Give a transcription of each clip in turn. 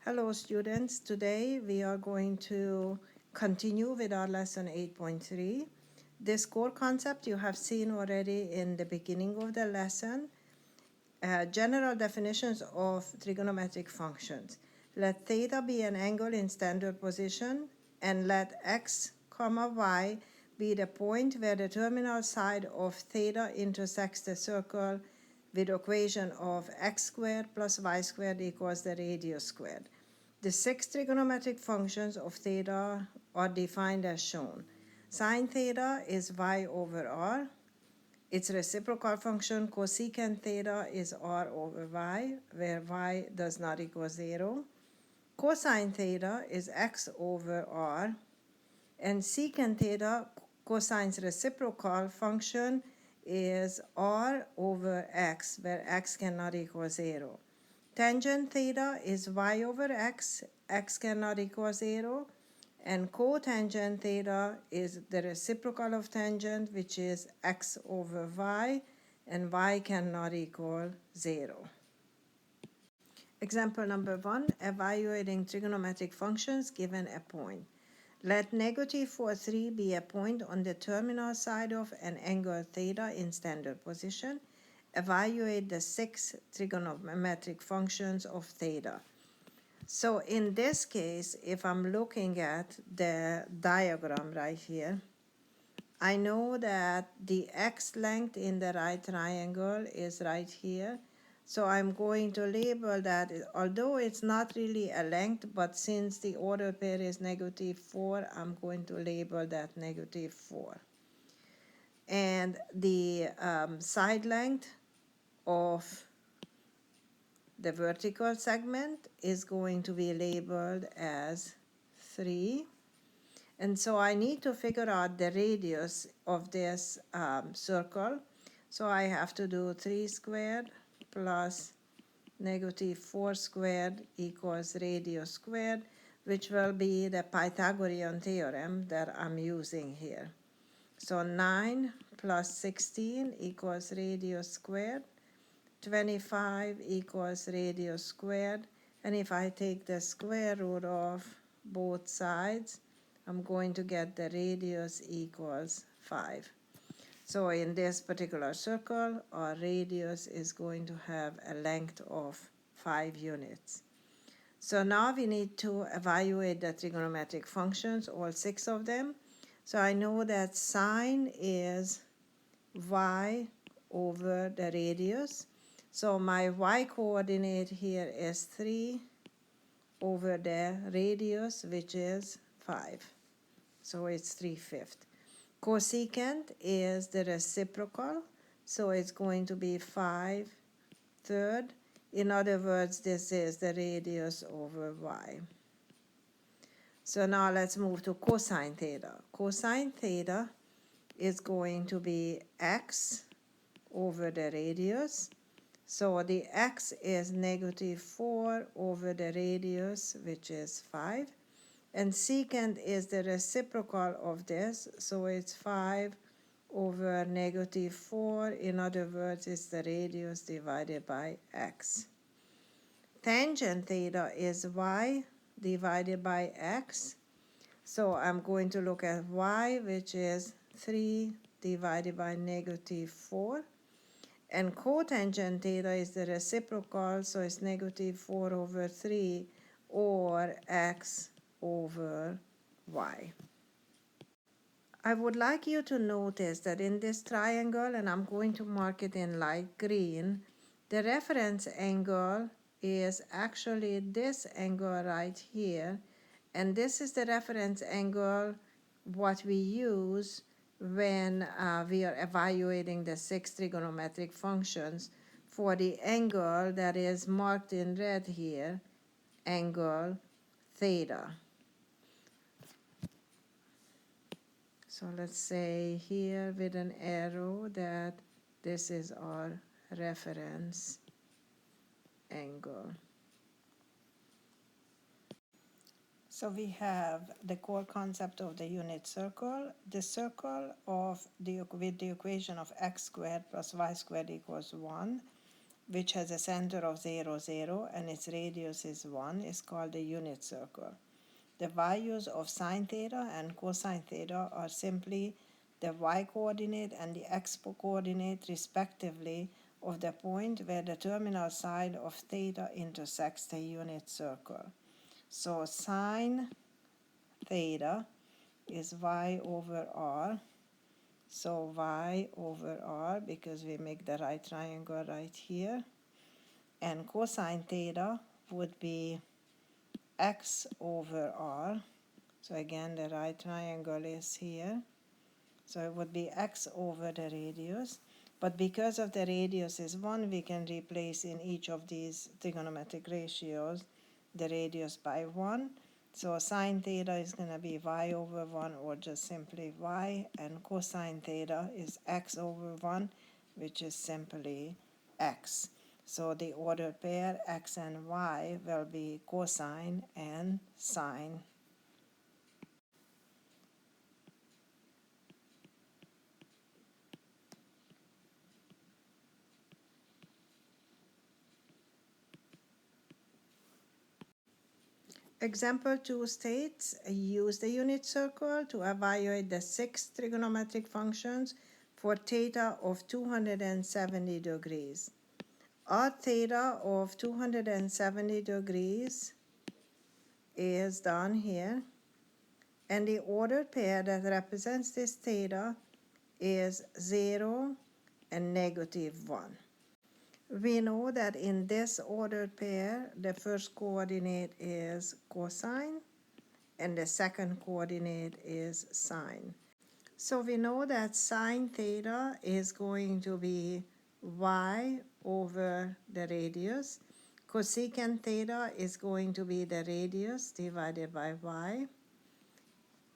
Hello students, today we are going to continue with our lesson 8.3. This core concept you have seen already in the beginning of the lesson. General definitions of trigonometric functions. Let theta be an angle in standard position and let x, y be the point where the terminal side of theta intersects the circle with equation of x squared plus y squared equals the radius squared. The six trigonometric functions of theta are defined as shown. Sine theta is y over r. Its reciprocal function cosecant theta is r over y, where y does not equal 0. Cosine theta is x over r. And secant theta, cosine's reciprocal function, is r over x, where x cannot equal 0. Tangent theta is y over x, x cannot equal 0. And cotangent theta is the reciprocal of tangent, which is x over y, and y cannot equal 0. Example number 1, evaluating trigonometric functions given a point. Let -4,3 be a point on the terminal side of an angle theta in standard position. Evaluate the six trigonometric functions of theta. So in this case, if I'm looking at the diagram right here, I know that the x length in the right triangle is right here. So I'm going to label that, although it's not really a length, but since the order pair is -4, I'm going to label that -4. And the side length of the vertical segment is going to be labeled as 3. And so I need to figure out the radius of this circle. So I have to do 3 squared plus -4 squared equals radius squared, which will be the Pythagorean theorem that I'm using here. So 9 plus 16 equals radius squared. 25 equals radius squared, and if I take the square root of both sides, I'm going to get the radius equals 5. So in this particular circle, our radius is going to have a length of 5 units. So now we need to evaluate the trigonometric functions, all 6 of them. So I know that sine is y over the radius. So my y coordinate here is 3 over the radius, which is 5. So it's 3/5. Cosecant is the reciprocal, so it's going to be 5/3. In other words, this is the radius over y. So now let's move to cosine theta. Cosine theta is going to be x over the radius. So the x is -4 over the radius, which is 5. And secant is the reciprocal of this, so it's 5 over -4. In other words, it's the radius divided by x. Tangent theta is y divided by x. So I'm going to look at y, which is 3 divided by -4. And cotangent theta is the reciprocal, so it's -4 over 3 or x over y. I would like you to notice that in this triangle, and I'm going to mark it in light green, the reference angle is actually this angle right here, and this is the reference angle what we use when we are evaluating the 6 trigonometric functions for the angle that is marked in red here, angle theta. So let's say here with an arrow that this is our reference angle. So we have the core concept of the unit circle. The circle with the equation of x squared plus y squared equals 1. which has a center of 0, 0, and its radius is 1, is called a unit circle. The values of sine theta and cosine theta are simply the y-coordinate and the x-coordinate respectively of the point where the terminal side of theta intersects the unit circle. So sine theta is y over r. So y over r, because we make the right triangle right here. And cosine theta would be x over r. So again, the right triangle is here. So it would be x over the radius. But because of the radius is 1, we can replace in each of these trigonometric ratios the radius by 1. So sine theta is going to be y over 1, or just simply y, and cosine theta is x over 1, which is simply x. So the ordered pair x and y will be cosine and sine. Example 2 states, use the unit circle to evaluate the 6 trigonometric functions for theta of 270 degrees. Our theta of 270 degrees is down here, and the ordered pair that represents this theta is 0 and -1. We know that in this ordered pair, the first coordinate is cosine, and the second coordinate is sine. So we know that sine theta is going to be y over the radius. Cosecant theta is going to be the radius divided by y.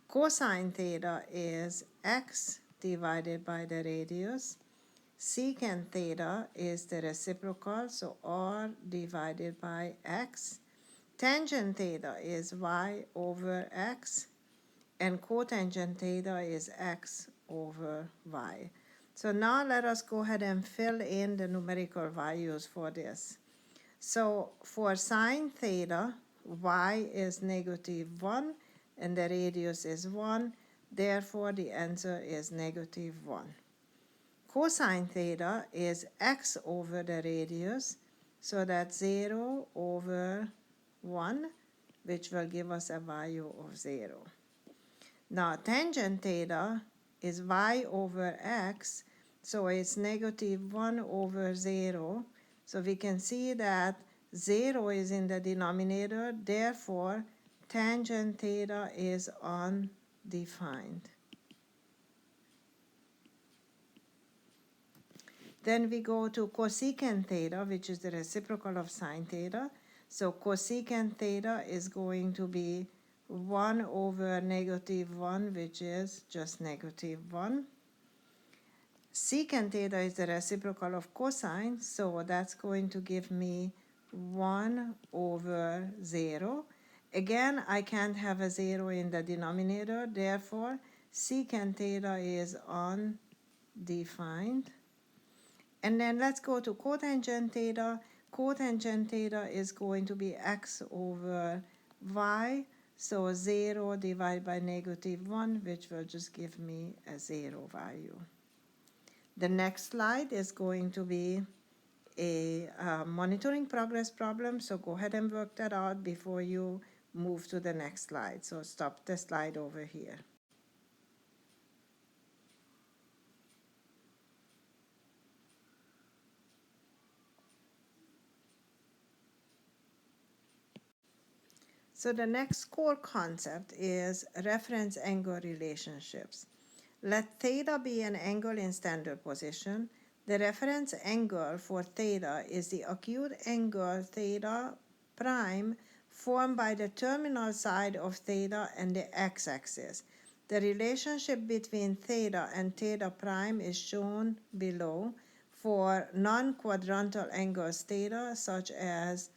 Cosine theta is x divided by the radius. Secant theta is the reciprocal, so r divided by x. Tangent theta is y over x, and cotangent theta is x over y. So now let us go ahead and fill in the numerical values for this. So for sine theta, y is -1 and the radius is 1. Therefore, the answer is -1. Cosine theta is x over the radius, so that's 0 over 1, which will give us a value of 0. Now tangent theta is y over x, so it's -1 over 0. So we can see that 0 is in the denominator, therefore tangent theta is undefined. Then we go to cosecant theta, which is the reciprocal of sine theta. So cosecant theta is going to be 1 over -1, which is just -1. Secant theta is the reciprocal of cosine, so that's going to give me 1 over 0. Again, I can't have a 0 in the denominator, therefore secant theta is undefined. And then let's go to cotangent theta. Cotangent theta is going to be x over y, so 0 divided by -1, which will just give me a 0 value. The next slide is going to be a monitoring progress problem, so go ahead and work that out before you move to the next slide. So stop the slide over here. So the next core concept is reference angle relationships. Let theta be an angle in standard position. The reference angle for theta is the acute angle theta prime formed by the terminal side of theta and the x-axis. The relationship between theta and theta prime is shown below for non-quadrantal angles theta, such as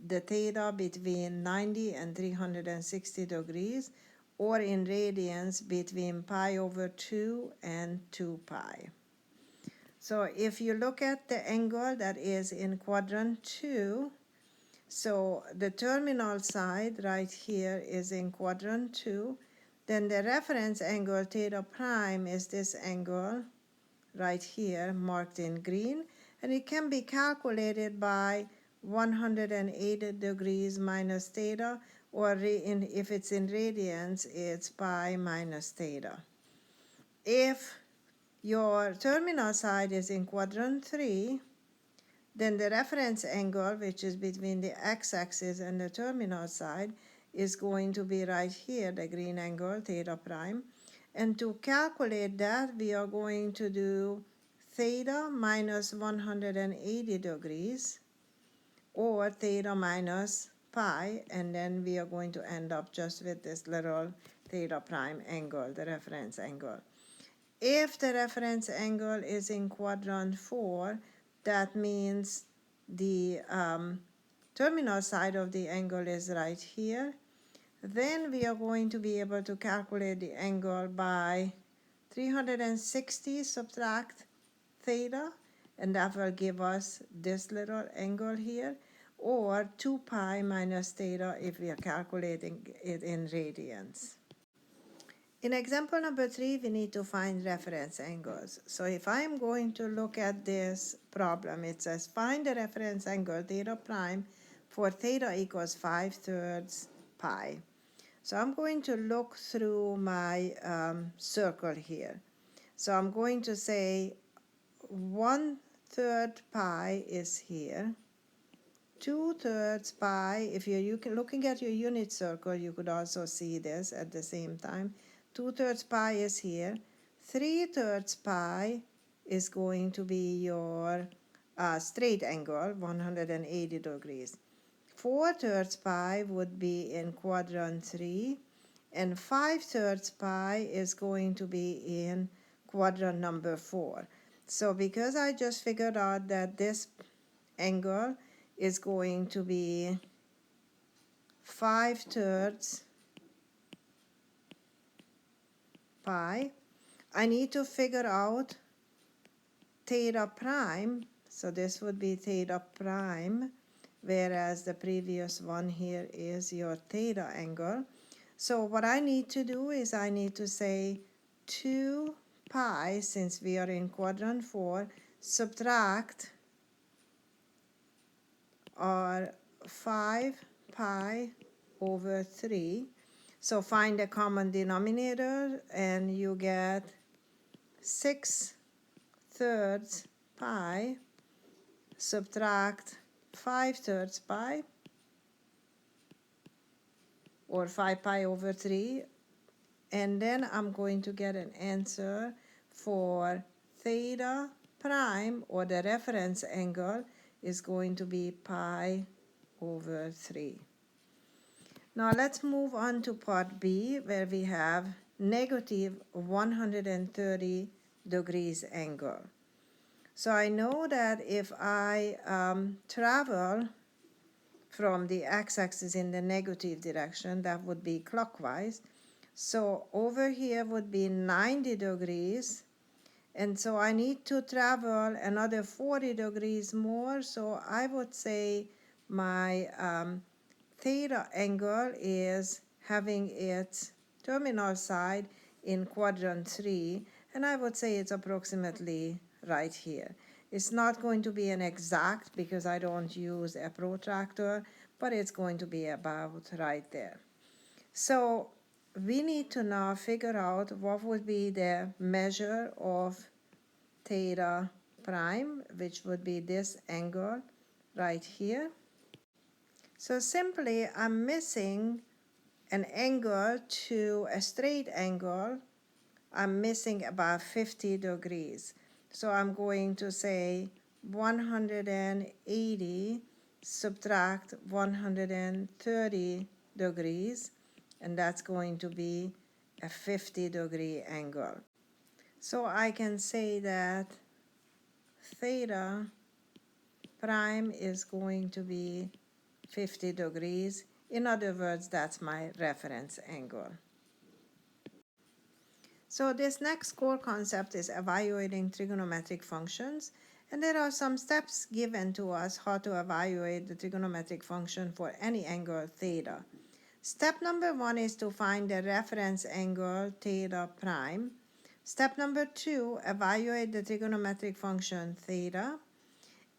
the theta between 90 and 360 degrees, or in radians between pi over 2 and 2 pi. So if you look at the angle that is in quadrant 2, so the terminal side right here is in quadrant 2, then the reference angle theta prime is this angle right here marked in green, and it can be calculated by 180 degrees minus theta, or if it's in radians, it's pi minus theta. If your terminal side is in quadrant 3, then the reference angle, which is between the x-axis and the terminal side, is going to be right here, the green angle, theta prime. And to calculate that, we are going to do theta minus 180 degrees, or theta minus pi, and then we are going to end up just with this little theta prime angle, the reference angle. If the reference angle is in quadrant 4, that means the terminal side of the angle is right here. Then we are going to be able to calculate the angle by 360 subtract theta, and that will give us this little angle here, or 2 pi minus theta if we are calculating it in radians. In example number 3, we need to find reference angles. So if I'm going to look at this problem, it says find the reference angle theta prime for theta equals 5/3 pi. So I'm going to look through my circle here. So I'm going to say 1/3 pi is here. 2/3 pi, if you're looking at your unit circle, you could also see this at the same time. 2/3 pi is here. 3/3 pi is going to be your straight angle, 180 degrees. 4/3 pi would be in quadrant 3, and 5/3 pi is going to be in quadrant number 4. So because I just figured out that this angle is going to be 5/3 pi, I need to figure out theta prime. So this would be theta prime, whereas the previous one here is your theta angle. So what I need to do is I need to say 2 pi, since we are in quadrant 4, subtract or 5 pi over 3. So find a common denominator, and you get 6/3 pi, subtract 5/3 pi, or 5 pi over 3, and then I'm going to get an answer for theta prime, or the reference angle, is going to be pi over 3. Now let's move on to part B, where we have negative 130 degrees angle. So I know that if I travel from the x-axis in the negative direction, that would be clockwise. So over here would be 90 degrees, and so I need to travel another 40 degrees more. So I would say my theta angle is having its terminal side in quadrant 3, and I would say it's approximately right here. It's not going to be an exact because I don't use a protractor, but it's going to be about right there. So we need to now figure out what would be the measure of theta prime, which would be this angle right here. So simply I'm missing an angle to a straight angle. I'm missing about 50 degrees. So I'm going to say 180 subtract 130 degrees, and that's going to be a 50-degree angle. So I can say that theta prime is going to be 50 degrees. In other words, that's my reference angle. So this next core concept is evaluating trigonometric functions, and there are some steps given to us how to evaluate the trigonometric function for any angle theta. Step number 1 is to find the reference angle theta prime. Step number 2, evaluate the trigonometric function theta.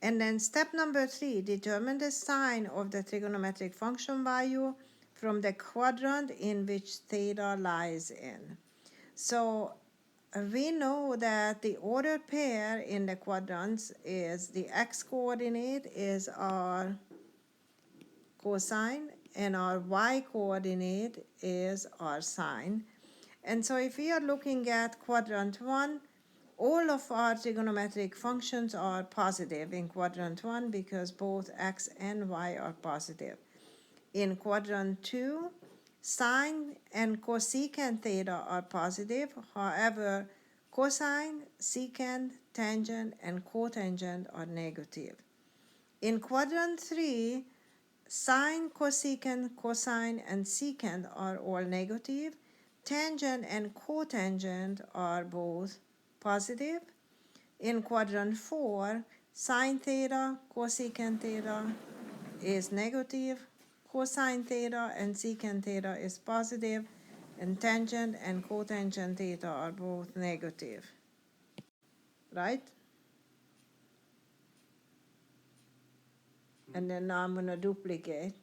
And then step number 3, determine the sign of the trigonometric function value from the quadrant in which theta lies in. So we know that the ordered pair in the quadrants is the x-coordinate is our cosine and our y-coordinate is our sine. And so if we are looking at quadrant 1, all of our trigonometric functions are positive in quadrant 1 because both x and y are positive. In quadrant 2, sine and cosecant theta are positive. However, cosine, secant, tangent, and cotangent are negative. In quadrant 3, sine, cosecant, cosine, and secant are all negative. Tangent and cotangent are both positive. In quadrant 4, sine theta, cosecant theta is negative. Cosine theta and secant theta is positive, and tangent and cotangent theta are both negative. Right? And then now I'm going to duplicate.